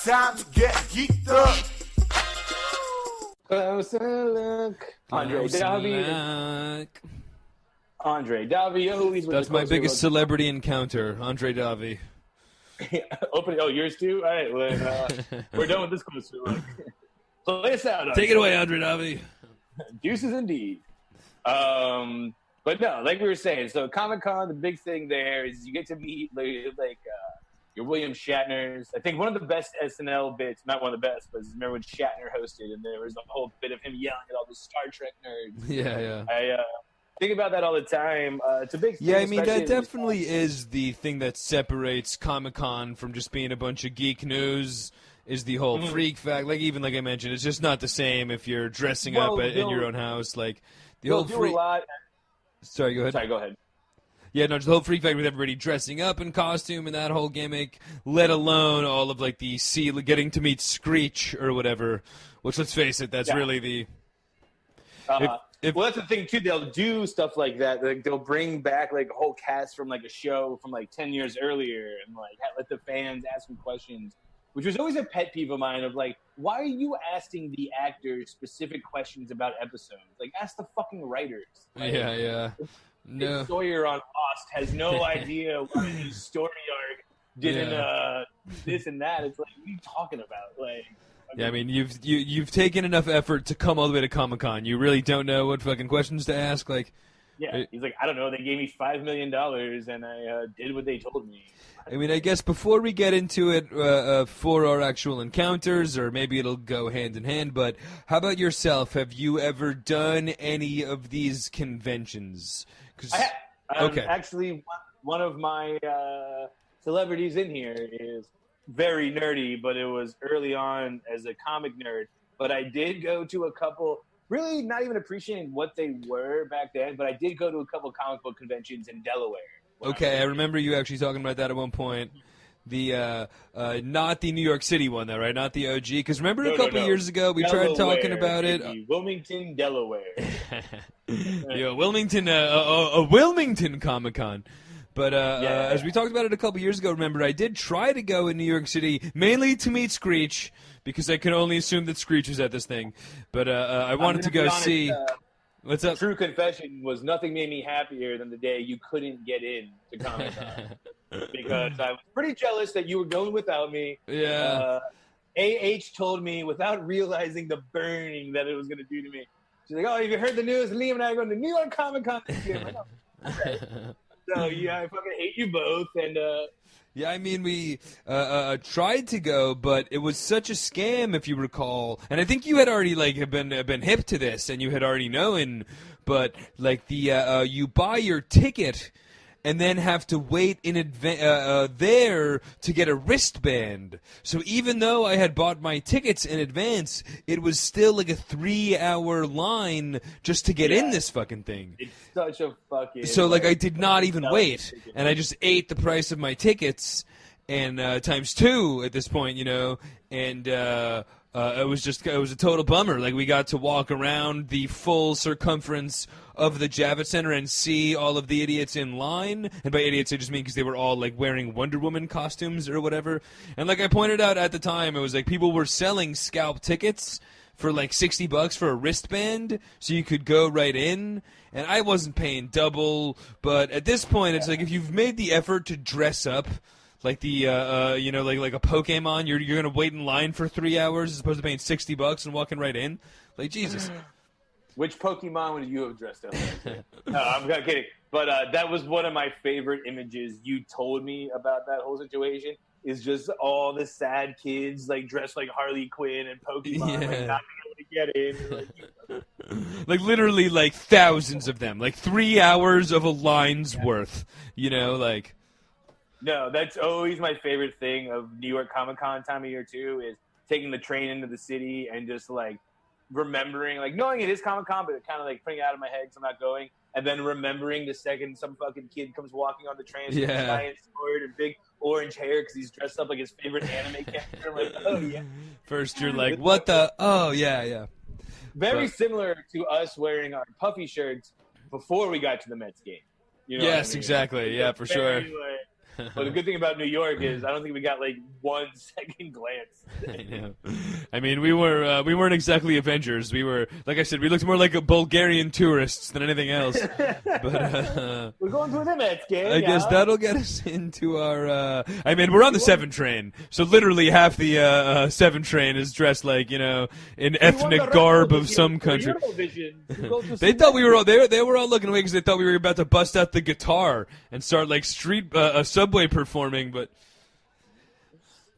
time to get geeked up. Closer look. Andre Davi always. That's my biggest celebrity encounter, Andre Davi. Opening. Oh, yours too. All right, well, we're done with this closer look. Play us out. Take it away, Andre Davi. Deuces indeed. But no, like we were saying, so Comic-Con, the big thing there is you get to meet like your William Shatner's. I think one of the best SNL bits, not one of the best, but remember when Shatner hosted and there was a whole bit of him yelling at all the Star Trek nerds. Yeah. I think about that all the time. It's a big thing. Yeah, I mean, that definitely is the thing that separates Comic-Con from just being a bunch of geek news. Is the whole freak fact, like I mentioned, it's just not the same if you're dressing up in your own house. Like the whole freak. Sorry, go ahead. Yeah, no, just the whole freak fact with everybody dressing up in costume and that whole gimmick, let alone all of like the getting to meet Screech or whatever. Which, let's face it, that's really the. Well, that's the thing too. They'll do stuff like that. Like they'll bring back like a whole cast from like a show from like 10 years earlier, and like let the fans ask them questions. Which was always a pet peeve of mine of like, why are you asking the actors specific questions about episodes? Like, ask the fucking writers. Like, yeah. No. Sawyer on Lost has no idea why his story arc didn't this and that. It's like, what are you talking about? Like, I mean, you've taken enough effort to come all the way to Comic-Con. You really don't know what fucking questions to ask. Like, he's like, I don't know. They gave me $5 million and I did what they told me. I mean, I guess before we get into it for our actual encounters, or maybe it'll go hand in hand, but how about yourself? Have you ever done any of these conventions? I have. Okay. Actually, one of my celebrities in here is very nerdy, but it was early on as a comic nerd. But I did go to a couple, really not even appreciating what they were back then, but I did go to a couple comic book conventions in Delaware. Okay, I remember you actually talking about that at one point. The not the New York City one, though, right? Not the OG. Because remember a couple years ago we tried talking about it. Wilmington, Delaware. Yeah, Wilmington, a Wilmington Comic Con. But as we talked about it a couple years ago, remember I did try to go in New York City mainly to meet Screech because I could only assume that Screech was at this thing. But I wanted to go see. What's up? True confession was nothing made me happier than the day you couldn't get in to Comic-Con. Because I was pretty jealous that you were going without me. Yeah. AH told me without realizing the burning that it was going to do to me. She's like, oh, have you heard the news? Liam and I are going to New York Comic-Con this year. I'm like, oh, okay. So, yeah, I fucking hate you both. And yeah, I mean, we tried to go, but it was such a scam, if you recall. And I think you had already been hip to this, and you had already known. But like you buy your ticket, and then have to wait in there to get a wristband. So even though I had bought my tickets in advance, it was still like a 3-hour line just to get in this fucking thing. It's such a fucking... So like I did not even wait, and I just ate the price of my tickets, and times 2 at this point, you know, and it was a total bummer. Like we got to walk around the full circumference of the Javits Center and see all of the idiots in line. And by idiots, I just mean because they were all like wearing Wonder Woman costumes or whatever. And like I pointed out at the time, it was like people were selling scalp tickets for like $60 for a wristband, so you could go right in. And I wasn't paying double, but at this point, it's like if you've made the effort to dress up. Like the like a Pokemon, you're gonna wait in line for 3 hours as opposed to paying $60 and walking right in. Like Jesus. Which Pokemon would you have dressed up as? No, I'm not kidding. But that was one of my favorite images you told me about that whole situation. Is just all the sad kids like dressed like Harley Quinn and Pokemon, like not being able to get in. Like literally, like thousands of them, like 3 hours of a line's worth. You know, like. No, that's always my favorite thing of New York Comic-Con time of year too, is taking the train into the city and just like remembering, like knowing it is Comic-Con, but kind of like putting it out of my head so I'm not going, and then remembering the second some fucking kid comes walking on the train with a giant sword and big orange hair because he's dressed up like his favorite anime character. I'm like, oh yeah. First you're like, what the? Oh yeah. Very similar to us wearing our puffy shirts before we got to the Mets game. You know yes, what I mean? exactly. Yeah, for sure. But the good thing about New York is I don't think we got like 1 second glance. I know. I mean, we weren't exactly Avengers. We were, like I said, we looked more like a Bulgarian tourists than anything else. But we're going through the Mets game. I guess that'll get us into our. I mean, we're on the 7 train, so literally half the 7 train is dressed like in ethnic garb of some country. They thought we were all they were all looking away because they thought we were about to bust out the guitar and start like street subway performing, but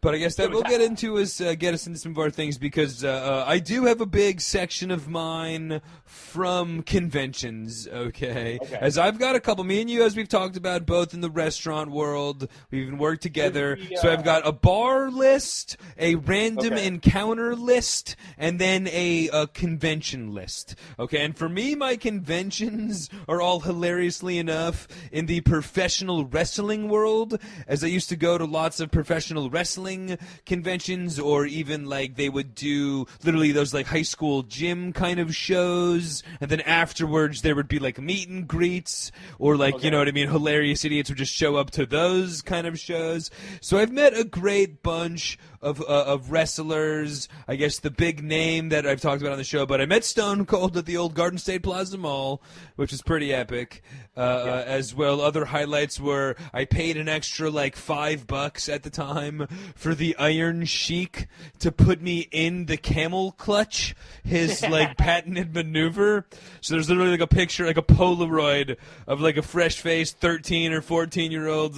I guess that we'll get into is get us into some of our things because I do have a big section of mine from conventions, okay? As I've got a couple, me and you, as we've talked about, both in the restaurant world, we've even worked together. So I've got a bar list, a random encounter list, and then a convention list, okay? And for me, my conventions are all hilariously enough in the professional wrestling world, as I used to go to lots of professional wrestling conventions, or even like they would do literally those like high school gym kind of shows, and then afterwards there would be like meet and greets, or like you know what I mean, hilarious idiots would just show up to those kind of shows. So I've met a great bunch of wrestlers. I guess the big name that I've talked about on the show, but I met Stone Cold at the old Garden State Plaza Mall, which is pretty epic. As well, other highlights were I paid an extra like $5 at the time for the Iron Sheik to put me in the camel clutch, his like patented maneuver. So there's literally like a picture, like a Polaroid of like a fresh-faced 13 or 14-year-old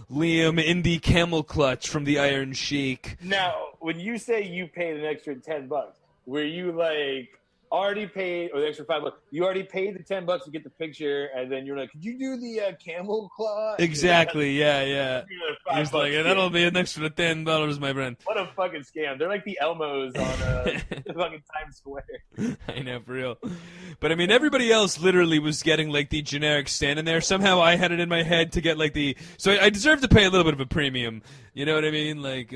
Liam in the camel clutch from the Iron Sheik. Now, when you say you paid an extra $10, were you like already paid, or the extra $5? You already paid the $10 to get the picture, and then you're like, "Could you do the camel claw?" Exactly. Yeah. He's like, "That'll be an extra $10, my friend." What a fucking scam! They're like the Elmos on fucking Times Square. I know, for real. But I mean, everybody else literally was getting like the generic stand in there. Somehow I had it in my head to get like the. So I deserve to pay a little bit of a premium. You know what I mean? Like.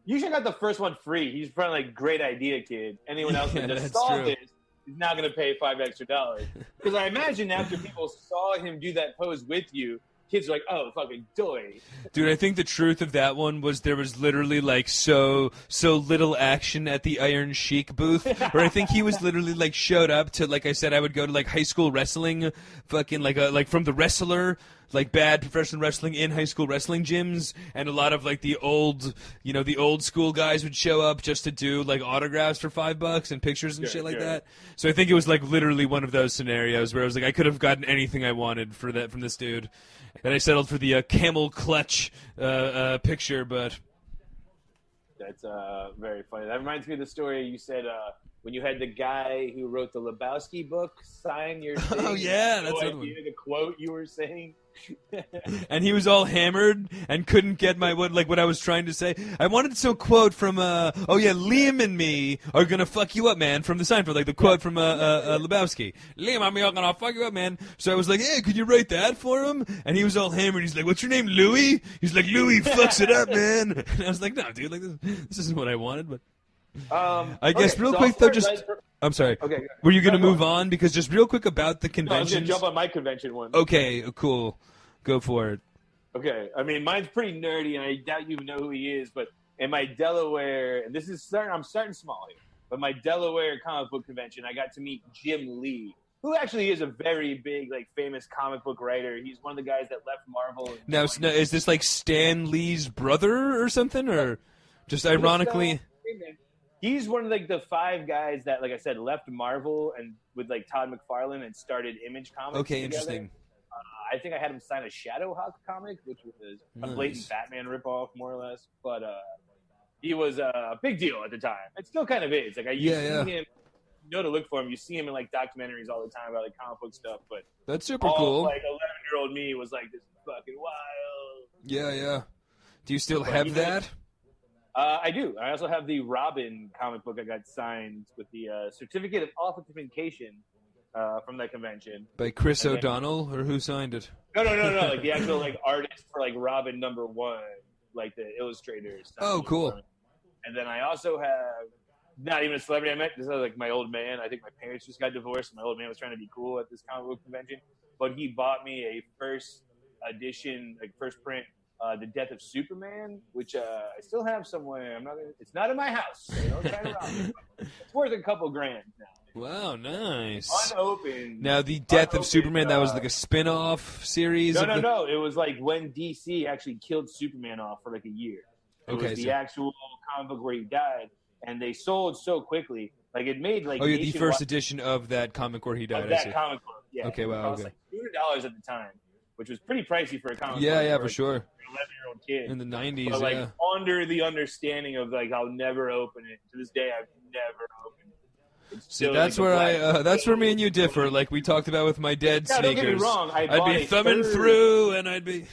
You should have got the first one free. He's probably like, great idea, kid. Anyone else that just saw this is not going to pay $5 extra. Because I imagine after people saw him do that pose with you, kids are like, "Oh, fucking doy." Dude, I think the truth of that one was there was literally like so little action at the Iron Sheik booth, where I think he was literally like showed up to, like I said, I would go to like high school wrestling, fucking like from the Wrestler, like bad professional wrestling in high school wrestling gyms, and a lot of like the old school guys would show up just to do like autographs for $5 and pictures and shit like that. So I think it was like literally one of those scenarios where I was like, I could have gotten anything I wanted for that from this dude, and I settled for the camel clutch picture. But that's very funny. That reminds me of the story you said when you had the guy who wrote the Lebowski book sign your thing. Oh yeah, that's the quote you were saying. And he was all hammered and couldn't get what I was trying to say. I wanted to quote from Liam and me are gonna fuck you up, man, from the Seinfeld, like the quote from Lebowski. Liam and me are gonna fuck you up, man. So I was like, hey, could you write that for him? And he was all hammered. He's like, what's your name, Louie? He's like, Louie fucks it up, man. And I was like, no, dude, like this isn't what I wanted, but I guess real quick though, I'm sorry. Okay. Were you going to move on? Because just real quick about the conventions. I was going to jump on my convention one. Okay, cool. Go for it. Okay. I mean, mine's pretty nerdy, and I doubt you know who he is, but in my Delaware, and I'm starting small here, but my Delaware comic book convention, I got to meet Jim Lee, who actually is a very big, like, famous comic book writer. He's one of the guys that left Marvel. Now, is this like Stan Lee's brother or something, or just ironically? He's one of like the 5 guys that, like I said, left Marvel and with like Todd McFarlane and started Image Comics. Okay, together. Interesting. I think I had him sign a Shadowhawk comic, which was a blatant Batman ripoff, more or less. But he was a big deal at the time. It still kind of is. Like I used to see him. You know to look for him. You see him in like documentaries all the time about like comic book stuff. But that's super cool. Like 11-year-old me was like, this is fucking wild. Yeah. Do you still have that? I do. I also have the Robin comic book I got signed with the certificate of authentication from that convention. By Chris O'Donnell, or who signed it? No. Like the actual like artist for like Robin #1, like the illustrators. Oh, cool. And then I also have not even a celebrity I met. This is like my old man. I think my parents just got divorced. And my old man was trying to be cool at this comic book convention, but he bought me a first edition, like first print, The Death of Superman, which I still have somewhere. It's not in my house, so don't try to rob me. It's worth a couple grand now. Wow, nice. Unopened. Now, The Death of Superman, that was like a spin-off series? No. It was like when DC actually killed Superman off for like a year. It was the actual comic book where he died, and they sold so quickly. Like, it made like... Oh, yeah, the first edition of that comic where he died. Of that comic book, yeah. Okay, wow, it cost like $200 at the time, which was pretty pricey for a comic book. Yeah, for sure. An 11-year-old kid. In the 90s, but, like, under the understanding of, like, I'll never open it. To this day, I've never opened it. See, that's where that's where me and you differ. Like we talked about with my dead sneakers. Don't get me wrong. I'd be thumbing through, and I'd be.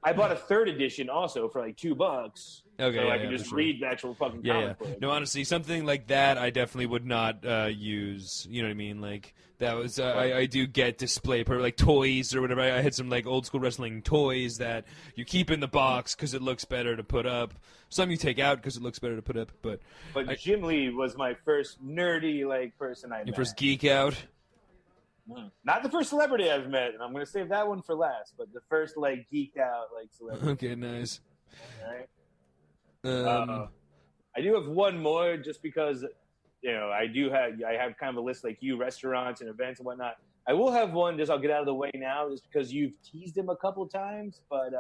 I bought a third edition also for like $2. Okay, so I can just read the actual fucking comic book. No, honestly, something like that I definitely would not use. You know what I mean? Like that was I do get display like toys or whatever. I had some like old school wrestling toys that you keep in the box because it looks better to put up. Some you take out because it looks better to put up. But Jim Lee was my first nerdy like person I met. Your first geek out. Not the first celebrity I've met, and I'm going to save that one for last. But the first like geeked out like celebrity. Okay, nice. All right. I do have one more, just because I have kind of a list like you, restaurants and events and whatnot. I will have one. I'll get out of the way now, just because you've teased him a couple times. But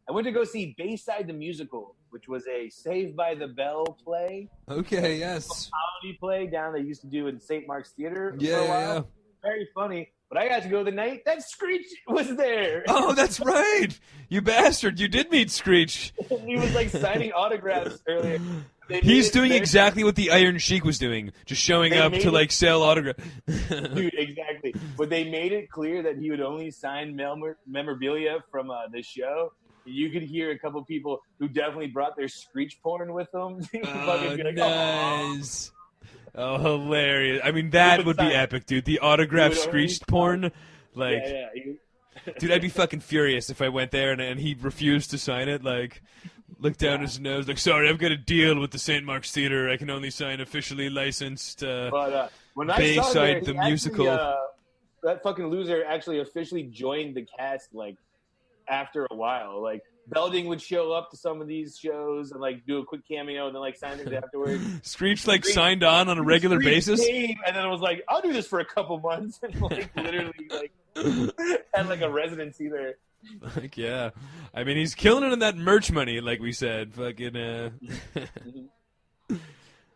I went to go see Bayside the Musical, which was a Saved by the Bell play. Okay, yes. A comedy play down they used to do in St. Mark's Theater. Yeah, for a while. yeah. Very funny. But I got to go the night that Screech was there. Oh, that's right. You bastard. You did meet Screech. He was like signing autographs earlier. He's doing exactly what the Iron Sheik was doing, just showing up to like sell autographs. Dude, exactly. But they made it clear that he would only sign memorabilia from the show. You could hear a couple people who definitely brought their Screech porn with them. Oh, nice. Oh, hilarious. I mean, that would be epic, dude. The autographed Screeched porn. Like, dude, I'd be fucking furious if I went there and he refused to sign it. Like, looked down his nose, like, sorry, I've got a deal with the St. Mark's Theater. I can only sign officially licensed when I Bayside the Musical. That fucking loser actually officially joined the cast, like, after a while. Like, Belding would show up to some of these shows and like do a quick cameo and then like sign it afterwards. Screech signed on a regular basis, came, and then it was like, I'll do this for a couple months, and like literally like had like a residency there. Like, yeah, I mean he's killing it in that merch money, like we said. Fucking.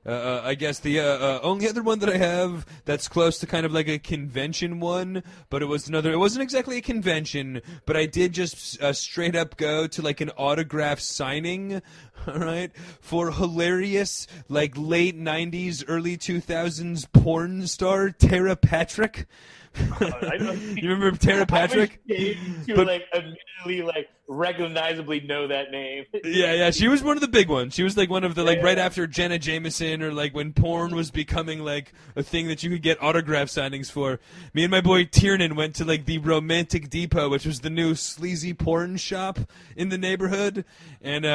I guess the only other one that I have that's close to kind of like a convention one, but it wasn't exactly a convention, but I did just straight up go to like an autograph signing, all right, for hilarious like late 90s, early 2000s porn star Tara Patrick. You remember Tara Patrick? Like immediately like recognizably know that name. Yeah, she was one of the big ones. She was like one of the like right after Jenna Jameson, or like when porn was becoming like a thing that you could get autograph signings for. Me and my boy Tiernan went to like the Romantic Depot, which was the new sleazy porn shop in the neighborhood, and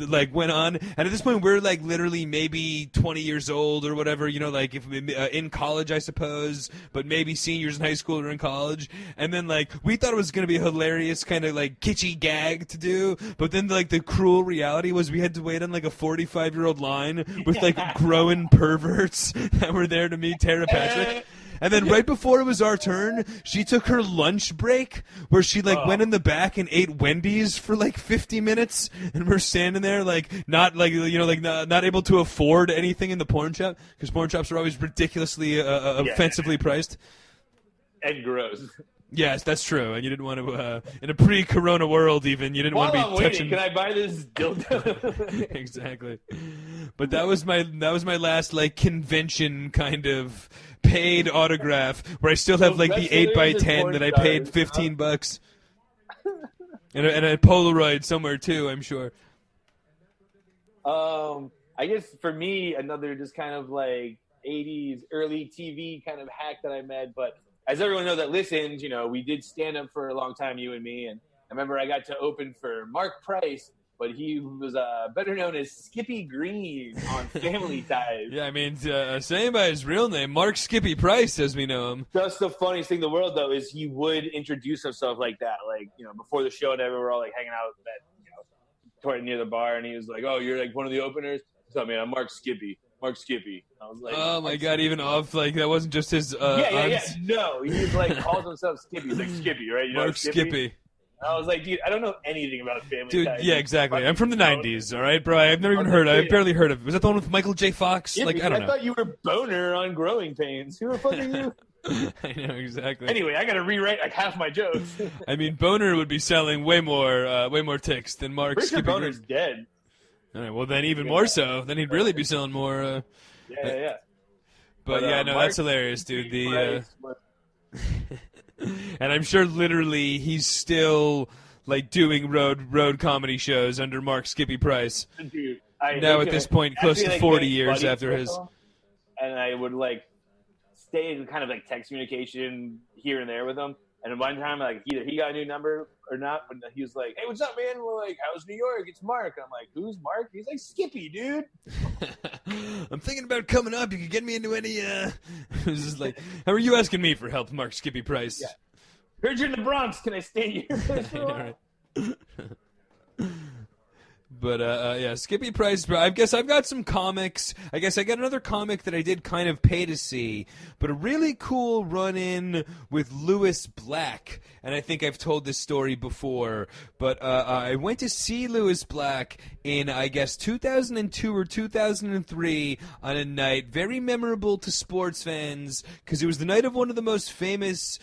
like went on. And at this point, we're like literally maybe 20 years old or whatever, like if in college, I suppose, but maybe seniors in high school or in college. And then like we thought it was gonna be a hilarious kind of like kitschy gag to do, but then like the cruel reality was we had to wait on like a 45-year-old line with like growing perverts that were there to meet Tara Patrick. And then right before it was our turn, she took her lunch break where she like went in the back and ate Wendy's for like 50 minutes, and we're standing there like not like not able to afford anything in the porn shop, because porn shops are always ridiculously offensively priced and gross. Yes, that's true. And you didn't want to, in a pre-corona world even, you didn't want to be touching... Can I buy this dildo? Exactly. But that was my last, like, convention kind of paid autograph, where I still have, like, the 8x10 that I paid $15. And a Polaroid somewhere, too, I'm sure. I guess, for me, another just kind of, like, 80s early TV kind of hack that I met, but... As everyone knows that listens, we did stand up for a long time, you and me. And I remember I got to open for Mark Price but he was better known as Skippy Green on Family Ties. Yeah, I mean, saying by his real name, Mark Skippy Price, as we know him. Just the funniest thing in the world, though, is he would introduce himself like that. Like, before the show and everyone were all like hanging out toward near the bar, and he was like, "Oh, you're like one of the openers." So, man, I'm Mark Skippy. Mark Skippy. I was like, oh my God, even off, like, that wasn't just his. Yeah. No, he's like, calls himself Skippy. He's like, Skippy, right? Mark Skippy. I was like, dude, I don't know anything about Family Ties. Dude, yeah, exactly. I'm from the 90s, all right, bro? I've never even heard of it. I've barely heard of it. Was that the one with Michael J. Fox? Yeah, like, I don't know. I thought you were Boner on Growing Pains. Who the fuck are you? I know, exactly. Anyway, I got to rewrite like half my jokes. I mean, Boner would be selling way more ticks than Mark Pretty Skippy. sure Boner's dead. All right, well, then even more so. Then he'd really be selling more. Yeah. But yeah, no, that's hilarious, dude. And I'm sure literally he's still like doing road comedy shows under Mark Skippy Price. Dude, now at this point, close to 40 years after his. And I would like stay in kind of like text communication here and there with him. And one time, like either he got a new number or not, but he was like, "Hey, what's up, man?" We're like, "How's New York?" It's Mark. I'm like, "Who's Mark?" He's like, "Skippy, dude." I'm thinking about coming up. You could get me into any. It was just like, how are you asking me for help, Mark Skippy Price? Yeah. Heard you're in the Bronx. Can I stay in your place for a while? But yeah, Skippy Price. I guess I've got some comics. I guess I got another comic that I did kind of pay to see, but a really cool run-in with Lewis Black. And I think I've told this story before, but I went to see Lewis Black in, I guess, 2002 or 2003 on a night very memorable to sports fans because it was the night of one of the most famous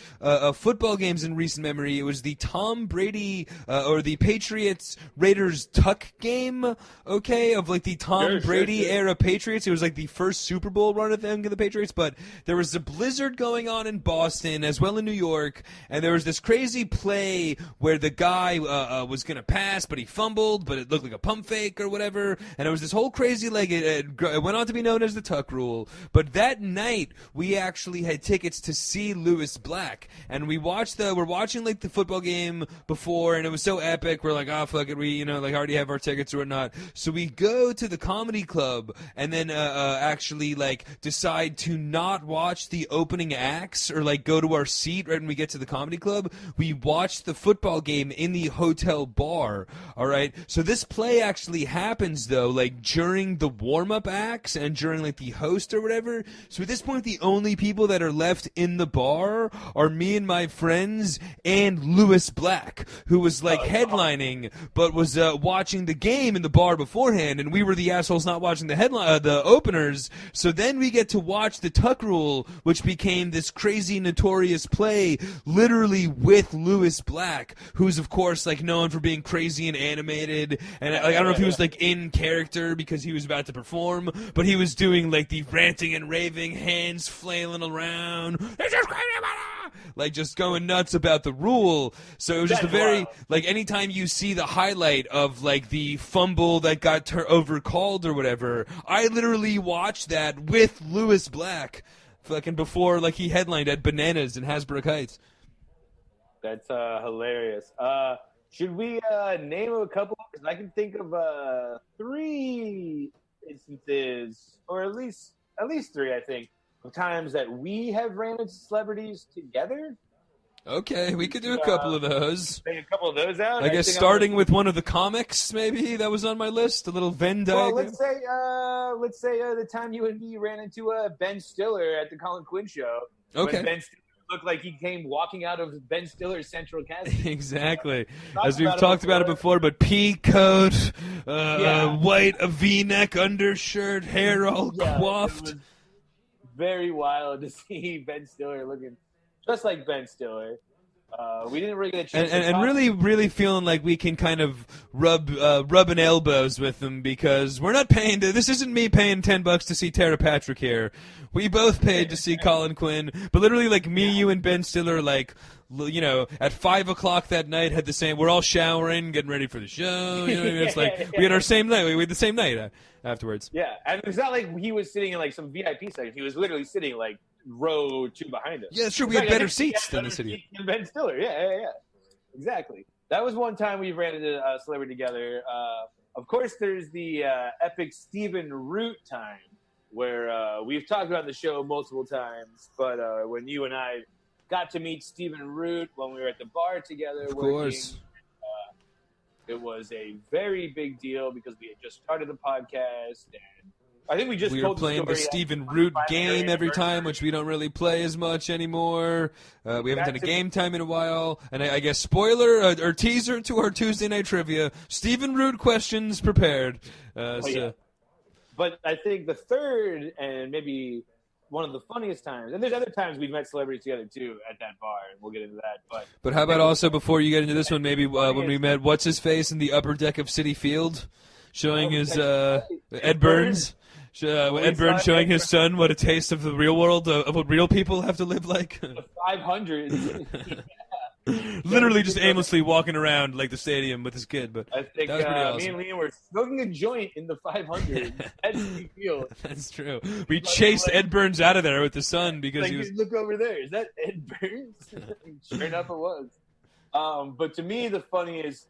football games in recent memory. It was the Tom Brady or the Patriots-Raiders Tuck game, okay, of like the Tom Brady era Patriots. It was like the first Super Bowl run of them, the Patriots, but there was a blizzard going on in Boston as well in New York, and there was this crazy play where the guy was going to pass, but he fumbled, but it looked like a pump fake or whatever, and it was this whole crazy, like, it went on to be known as the Tuck Rule. But that night, we actually had tickets to see Lewis Black, and we're watching like the football game before, and it was so epic. We're like, oh, fuck it, we, like already have our tickets or whatnot. So we go to the comedy club and then actually like decide to not watch the opening acts or like go to our seat right when we get to the comedy club. We watch the football game in the hotel bar. All right. So this play actually happens though, like during the warm-up acts and during like the host or whatever. So at this point, the only people that are left in the bar are me and my friends and Lewis Black, who was like headlining, but was watching the game in the bar beforehand, and we were the assholes not watching the openers. So then we get to watch the Tuck Rule, which became this crazy notorious play, literally with Lewis Black, who's of course like known for being crazy and animated, and like I don't know if he was like in character because he was about to perform, but he was doing like the ranting and raving, hands flailing around, like just going nuts about the rule. So it was just a very like anytime you see the highlight of like the fumble that got overcalled or whatever, I literally watched that with Lewis Black fucking before like he headlined at Bananas in Hasbrook Heights. That's hilarious. Should we name a couple? Because I can think of 3 instances, or at least 3, I think, of times that we have ran into celebrities together. Okay, we could do a couple of those. Take a couple of those out. I guess starting with one of the comics, maybe that was on my list. A little Venn diagram. Well, let's say the time you and me ran into Ben Stiller at the Colin Quinn show. Okay. When Ben Stiller looked like he came walking out of Ben Stiller's Central Casting. Exactly. As we've talked about it before, but pea coat, white V-neck undershirt, hair all coiffed. It was very wild to see Ben Stiller looking just like Ben Stiller. We didn't really get a chance and really feeling like we can kind of rubbing elbows with them because we're not paying this isn't me paying $10 to see Tara Patrick here. We both paid to see Colin Quinn, but literally like me, you, and Ben Stiller, like, at 5 o'clock that night had the same. We're all showering, getting ready for the show. You know what I mean? It's like we had our same night. We had the same night afterwards. Yeah, and it's not like he was sitting in like some VIP section. He was literally sitting like row 2 behind us. Yeah, sure. We had better seats than the city. Ben Stiller. Yeah. Exactly. that was one time we ran into a celebrity together. Of course, there's the epic Stephen Root time, where we've talked about the show multiple times, but when you and I got to meet Stephen Root when we were at the bar together, of course, it was a very big deal because we had just started the podcast, and I think we were playing the Stephen Root game every time, which we don't really play as much anymore. We haven't done a game time in a while, and I guess spoiler or teaser to our Tuesday night trivia: Stephen Root questions prepared. Yeah. But I think the third and maybe one of the funniest times, and there's other times we've met celebrities together too at that bar, and we'll get into that. But how about also before you get into this one, maybe when we met what's his face in the upper deck of Citi Field, showing his Ed Burns. Ed Burns showing his son what a taste of the real world, of what real people have to live like. The 500. Literally just aimlessly walking around like the stadium with his kid, but I think that was pretty awesome. Me and Liam were smoking a joint in the 500 at Citi Field. That's true. We chased Ed Burns out of there with the son because he was. Look over there. Is that Ed Burns? Sure enough, it was. But to me, the funniest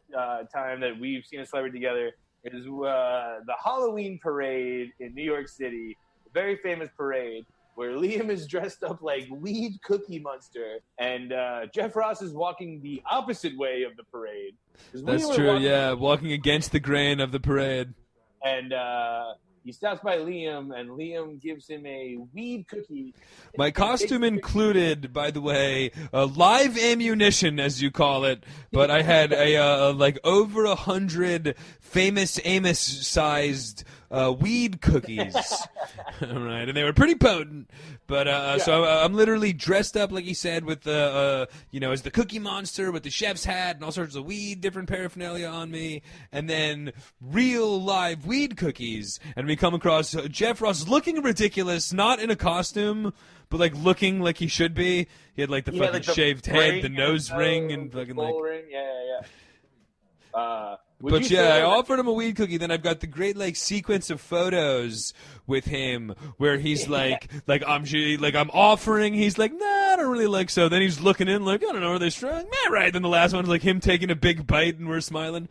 time that we've seen a celebrity together is the Halloween parade in New York City, a very famous parade where Liam is dressed up like Weed Cookie Monster, and Jeff Ross is walking the opposite way of the parade. That's true, yeah, walking against the grain of the parade. And he stops by Liam, and Liam gives him a weed cookie. My costume included, by the way, live ammunition, as you call it, but I had like over 100 famous Amos-sized weed cookies. All right, and they were pretty potent. But so I'm literally dressed up, like he said, with the as the Cookie Monster with the chef's hat and all sorts of weed, different paraphernalia on me, and then real live weed cookies. And we come across Jeff Ross looking ridiculous, not in a costume, but like looking like he should be. He had like the fucking shaved head, the nose ring, and fucking like. Ring. Yeah. But yeah, I offered him a weed cookie. Then I've got the great like sequence of photos with him where he's like I'm offering. He's like, nah, I don't really like so. Then he's looking in like, I don't know, are they strong? Nah, right. Then the last one's like him taking a big bite and we're smiling.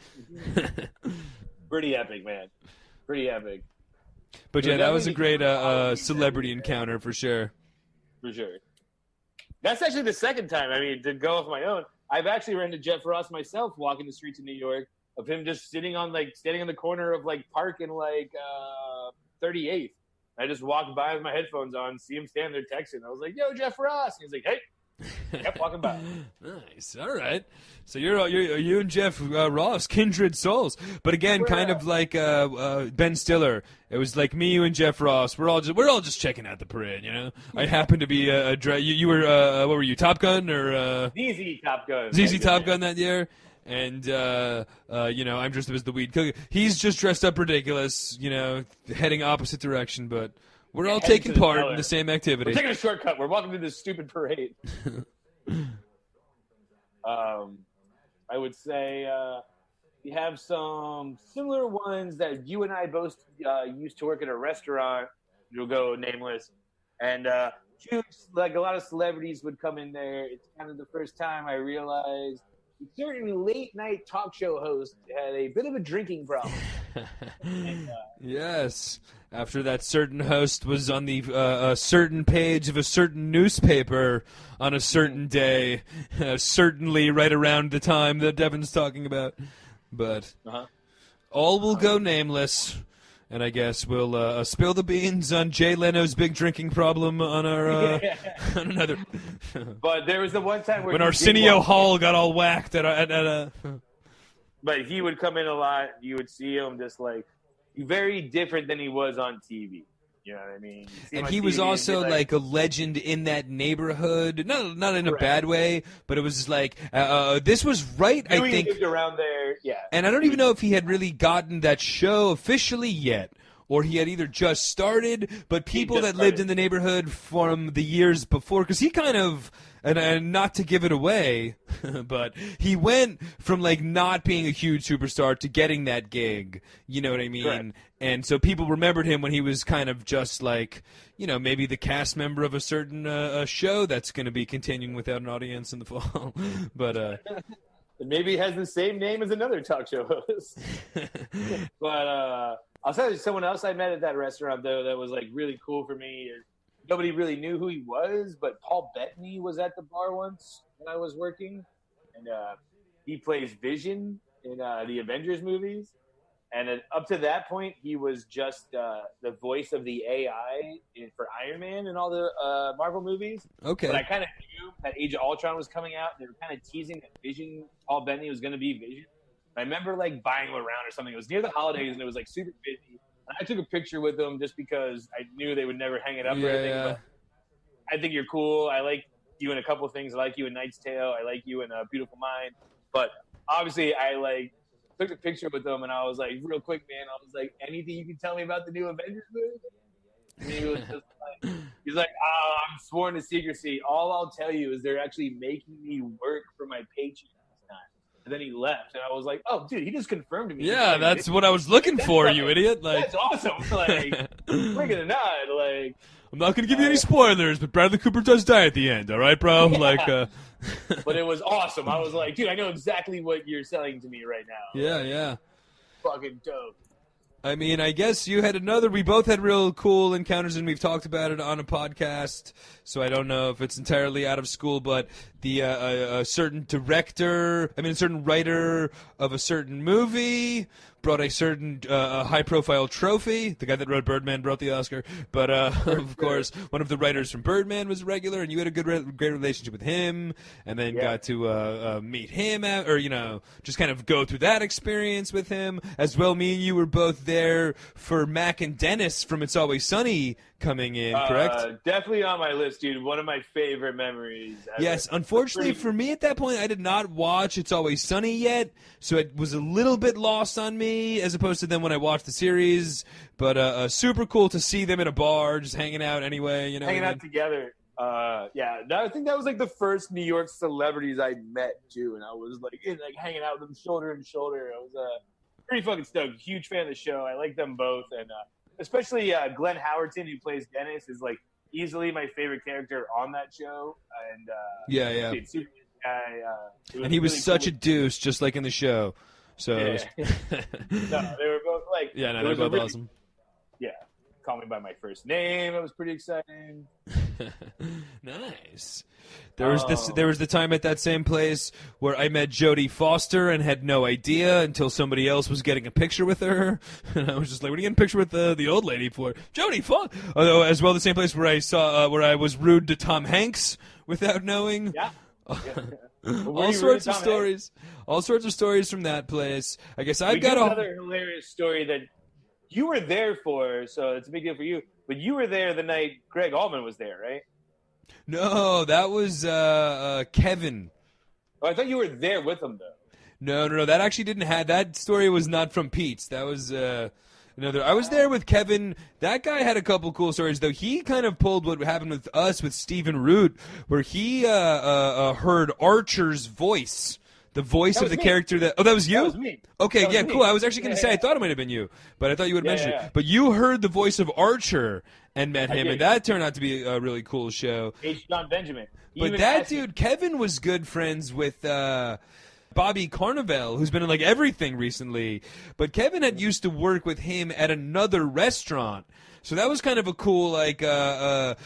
Pretty epic, man. Pretty epic. But yeah, that was a great celebrity encounter for sure. For sure. That's actually the second time. I mean, to go off my own, I've actually run into Jeff Ross myself walking the streets of New York. Of him just standing on the corner of like Park and 38th. I just walked by with my headphones on, see him stand there texting. I was like, "Yo, Jeff Ross." And he's like, "Hey." Kept walking by. Nice. All right. So you and Jeff Ross, kindred souls. But again, kind of like Ben Stiller. It was like me, you, and Jeff Ross. We're all just checking out the parade. I happened to be you were what were you, Top Gun or ZZ Top Gun? ZZ Top Gun that year. And, I'm dressed up as the weed cookie. He's just dressed up ridiculous, heading opposite direction, but we're all taking part in the same activity. We're taking a shortcut. We're walking through this stupid parade. I would say we have some similar ones that you and I both used to work at a restaurant. You'll go nameless. And like a lot of celebrities would come in there. It's kind of the first time I realized a certain late-night talk show host had a bit of a drinking problem. Yes. After that certain host was on the a certain page of a certain newspaper on a certain day, certainly right around the time that Devin's talking about. But all will go nameless. And I guess we'll spill the beans on Jay Leno's big drinking problem on our on another. But there was the one time where when Arsenio Hall got all whacked at a. But he would come in a lot. You would see him just like very different than he was on TV. You know what I mean? And he was also like a legend in that neighborhood. Not in a bad way, but it was like this was right. I think he lived around there, yeah. And I don't even know if he had really gotten that show officially yet, or he had either just started. But people that lived in the neighborhood from the years before, because he kind of. And not to give it away, but he went from like not being a huge superstar to getting that gig. You know what I mean? Correct. And so people remembered him when he was kind of just like, maybe the cast member of a certain show that's going to be continuing without an audience in the fall. But And maybe he has the same name as another talk show host. But I'll tell you, someone else I met at that restaurant, though, that was like really cool for me. Nobody really knew who he was, but Paul Bettany was at the bar once when I was working. And he plays Vision in the Avengers movies. And then up to that point, he was just the voice of the AI for Iron Man in all the Marvel movies. Okay. But I kind of knew that Age of Ultron was coming out. They were kind of teasing that Vision, Paul Bettany was going to be Vision. I remember like buying him around or something. It was near the holidays, and it was like super busy. And I took a picture with them just because I knew they would never hang it up or anything. Yeah. But I think you're cool. I like you in a couple of things. I like you in Knight's Tale. I like you in A Beautiful Mind. But obviously, I like took a picture with them, and I was like, real quick, man. I was like, anything you can tell me about the new Avengers movie? And he was just like, he's like, oh, I'm sworn to secrecy. All I'll tell you is they're actually making me work for my paycheck this time. And then he left, and I was like, oh, dude, he just confirmed to me. Yeah, that's what I was looking for, you idiot. Like, that's awesome. Like, we're gonna nod. Like, I'm not going to give you any spoilers, but Bradley Cooper does die at the end, all right, bro? Yeah. Like, but it was awesome. I was like, dude, I know exactly what you're selling to me right now. Yeah. Fucking dope. I mean, I guess you had we both had real cool encounters, and we've talked about it on a podcast, so I don't know if it's entirely out of school, but a certain a certain writer of a certain movie brought a certain high-profile trophy. The guy that wrote Birdman brought the Oscar, but of course, one of the writers from Birdman was regular, and you had a great relationship with him, and then got to meet him, just kind of go through that experience with him as well. Me and you were both there for Mac and Dennis from It's Always Sunny coming in, correct? Definitely on my list, dude. One of my favorite memories ever. Yes, unfortunately for me at that point, I did not watch It's Always Sunny yet, so it was a little bit lost on me as opposed to then when I watched the series. But super cool to see them in a bar, just hanging out anyway. Hanging out together. I think that was like the first New York celebrities I met too, and I was like hanging out with them shoulder to shoulder. I was pretty fucking stoked. Huge fan of the show. I like them both, and especially Glenn Howerton, who plays Dennis, is like easily my favorite character on that show. And dude, super guy. And he was really such a deuce, just like in the show. So no, they were both like they're both awesome. Yeah, Call Me by My First Name. It was pretty exciting. Nice. There was the time at that same place where I met Jodie Foster and had no idea until somebody else was getting a picture with her, and I was just like, "What are you getting a picture with the old lady for?" Jodie Foster. Although, as well, the same place where I saw where I was rude to Tom Hanks without knowing. Yeah. All sorts of stories. All sorts of stories from that place. I guess I've got another hilarious story that you were there for, so it's a big deal for you. But you were there the night Greg Allman was there, right? No, that was Kevin. Oh, I thought you were there with him, though. No. That actually didn't have. That story was not from Pete's. That was another. I was there with Kevin. That guy had a couple cool stories, though. He kind of pulled what happened with us with Stephen Root, where he heard Archer's voice. The voice of the character that... Oh, that was you? That was me. Okay, yeah, cool. I was actually going to say, I thought it might have been you, but I thought you would mention it. But you heard the voice of Archer and met him, and that turned out to be a really cool show. H. John Benjamin. But that dude, Kevin, was good friends with Bobby Carnival, who's been in, like, everything recently. But Kevin had used to work with him at another restaurant. So that was kind of a cool, like, the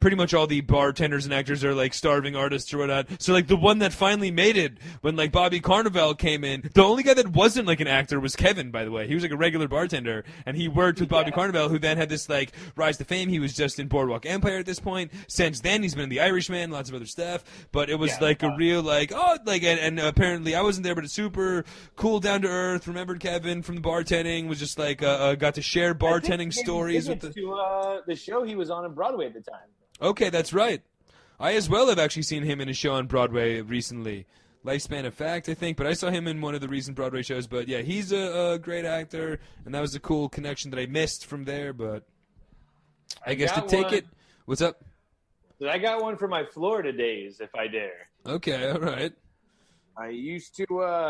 pretty much all the bartenders and actors are, like, starving artists or whatnot. So, like, the one that finally made it when, like, Bobby Carnival came in, the only guy that wasn't, like, an actor was Kevin, by the way. He was, like, a regular bartender, and he worked with Bobby Carnival, who then had this, like, rise to fame. He was just in Boardwalk Empire at this point. Since then, he's been in The Irishman, lots of other stuff. But it was, a real, like, and apparently I wasn't there, but a super cool, down-to-earth, remembered Kevin from the bartending, was just, like, got to share bartending stories with the show he was on Broadway at the time. Okay, that's right. I as well have actually seen him in a show on Broadway recently. Lifespan of Fact, I think, but I saw him in one of the recent Broadway shows. But yeah, he's a great actor, and that was a cool connection that I missed from there. But I guess to take it, what's up? I got one for my Florida days, if I dare. Okay, all right. I used to,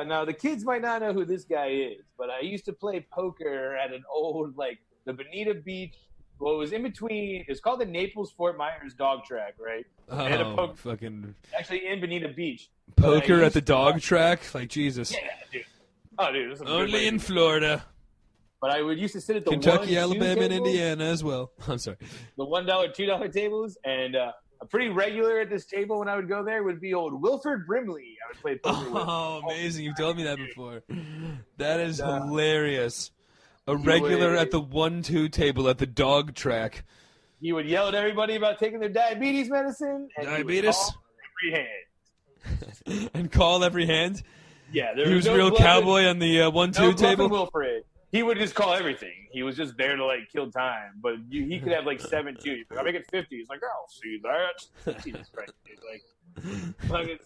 now the kids might not know who this guy is, but I used to play poker at an old, like, the Bonita Beach Well, it was in between. It's called the Naples Fort Myers Dog Track, right? Oh, fucking actually in Bonita Beach. Poker at the dog track, like Jesus. Yeah, dude. Oh, dude, this is Only in Florida. But I would used to sit at the Kentucky, 1, Alabama, and tables, Indiana as well. I'm sorry. The $1, $2 tables, and a pretty regular at this table when I would go there would be old Wilford Brimley. I would play poker with. Oh, amazing! You've told me that before. That is hilarious. A regular at the 1-2 table at the dog track. He would yell at everybody about taking their diabetes medicine. And diabetes. Every hand. And call every hand. Yeah, he was a real cowboy on the 1-2 table. Wilfred. He would just call everything. He was just there to like kill time. But he could have like 7-2. He's like, I'll make it 50. He's like, I'll see that. Jesus Christ, dude. Like,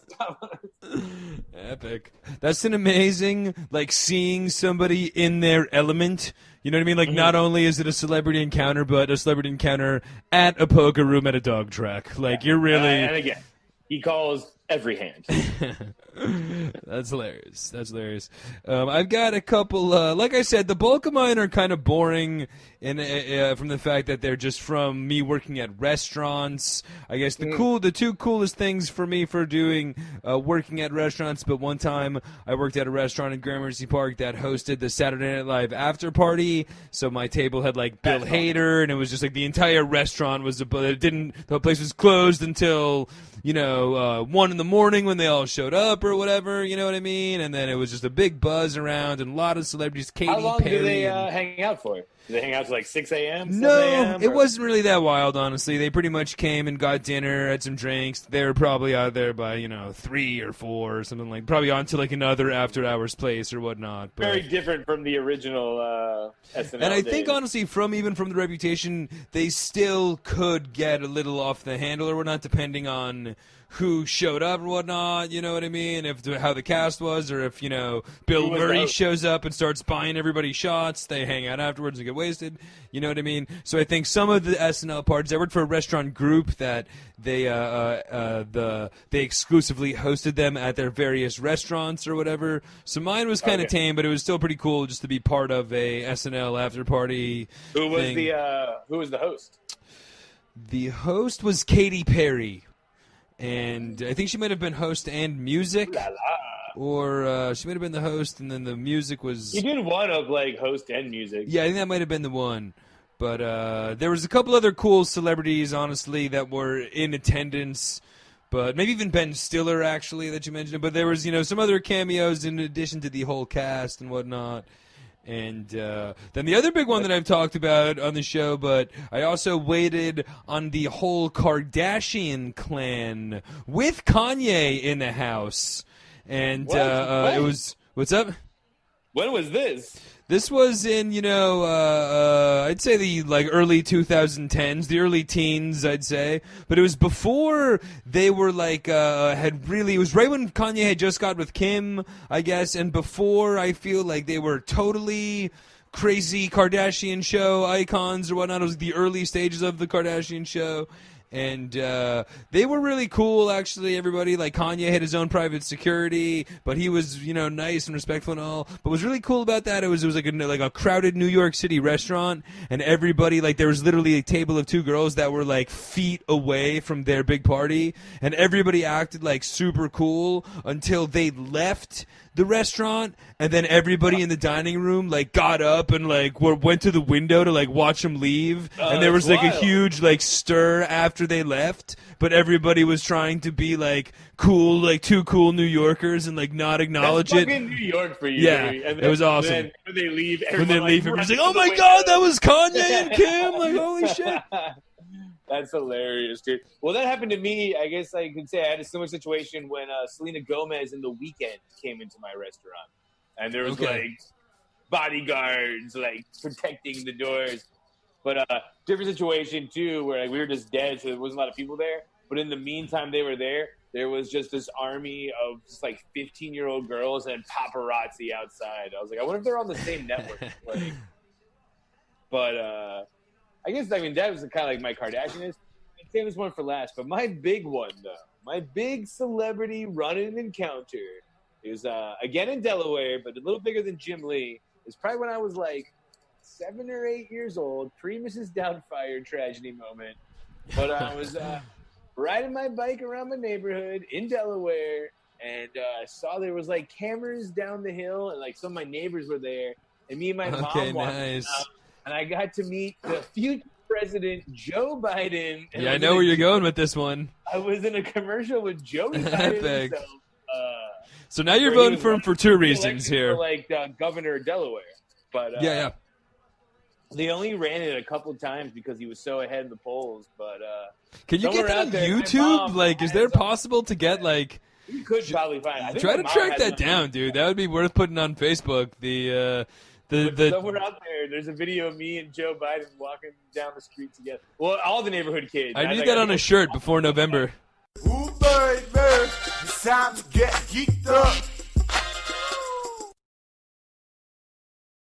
epic. That's an amazing, like, seeing somebody in their element. You know what I mean? Like, not only is it a celebrity encounter, but a celebrity encounter at a poker room at a dog track. Like, you're really. And again, he calls every hand. That's hilarious. That's hilarious. I've got a couple. Like I said, the bulk of mine are kind of boring, from the fact that they're just from me working at restaurants. I guess the two coolest things for me for doing working at restaurants. But one time I worked at a restaurant in Gramercy Park that hosted the Saturday Night Live after party. So my table had like Bill Hader, and it was just like the entire restaurant was. The place was closed until 1 in the morning when they all showed up or whatever, you know what I mean? And then it was just a big buzz around and a lot of celebrities. Katy Perry. How long do they hang out for? Do they hang out till like 6 a.m.? No, it wasn't really that wild, honestly. They pretty much came and got dinner, had some drinks. They were probably out there by, 3 or 4 or something like probably on to like another after-hours place or whatnot. But very different from the original SNL And I days. think, honestly, even from the Reputation, they still could get a little off the handle or whatnot, depending on who showed up or whatnot, you know what I mean? How the cast was, or if, Bill Murray shows up and starts buying everybody shots, they hang out afterwards and get wasted, you know what I mean? So I think some of the SNL parties, I worked for a restaurant group that they exclusively hosted them at their various restaurants or whatever. So mine was kind of tame, but it was still pretty cool just to be part of a SNL after party. Who was the host? The host was Katy Perry. And I think she might have been host and music, or she might have been the host, and then the music was. You did one of like host and music. Yeah, I think that might have been the one. But there was a couple other cool celebrities, honestly, that were in attendance. But maybe even Ben Stiller, actually, that you mentioned. But there was, some other cameos in addition to the whole cast and whatnot. And then the other big one that I've talked about on the show, but I also waited on the whole Kardashian clan with Kanye in the house. And it was... What's up? When was this? This was in, I'd say the early 2010s, the early teens, I'd say. But it was before they were it was right when Kanye had just got with Kim, I guess, and before I feel like they were totally crazy Kardashian show icons or whatnot. It was the early stages of the Kardashian show. And they were really cool, actually, everybody. Like, Kanye had his own private security, but he was, nice and respectful and all. But what was really cool about that, it was like a crowded New York City restaurant, and everybody, there was literally a table of 2 girls that were, feet away from their big party, and everybody acted, super cool until they left the restaurant, and then everybody in the dining room got up and went to the window to watch them leave, and there was a huge stir after they left, but everybody was trying to be cool, 2 cool New Yorkers and not acknowledge That's it. fucking New York for you. Yeah, and it was awesome. Then when they leave, Everybody's like, "Oh my God, that was Kanye and Kim!" Holy shit. That's hilarious, dude. Well, that happened to me. I guess I could say I had a similar situation when Selena Gomez in The Weeknd came into my restaurant. And there was, bodyguards, protecting the doors. But different situation, too, where we were just dead, so there wasn't a lot of people there. But in the meantime they were there, there was just this army of just, 15-year-old girls and paparazzi outside. I was like, I wonder if they're on the same network. But I guess, that was kind of my Kardashian is. I'd save this one for last. But my big one, though, my big celebrity run-in encounter is, again in Delaware, but a little bigger than Jim Lee. It's probably when I was, 7 or 8 years old, pre-Mrs. Doubtfire tragedy moment. But I was riding my bike around my neighborhood in Delaware, and saw there was like cameras down the hill, and like some of my neighbors were there, and me and my mom walked out, and I got to meet the future president, Joe Biden. And I know where you're going with this one. I was in a commercial with Joey Biden. So now you're voting for him for two reasons here. For like governor of Delaware. But yeah. They only ran it a couple times because he was so ahead in the polls. But can you get that on YouTube? Like, is there possible to get like? You could probably find it. Try to track that down, dude. That would be worth putting on Facebook. Somewhere out there, there's a video of me and Joe Biden walking down the street together. Well, all the neighborhood kids. I need that on a shirt before November. Ooh, baby, it's time to get geeked up.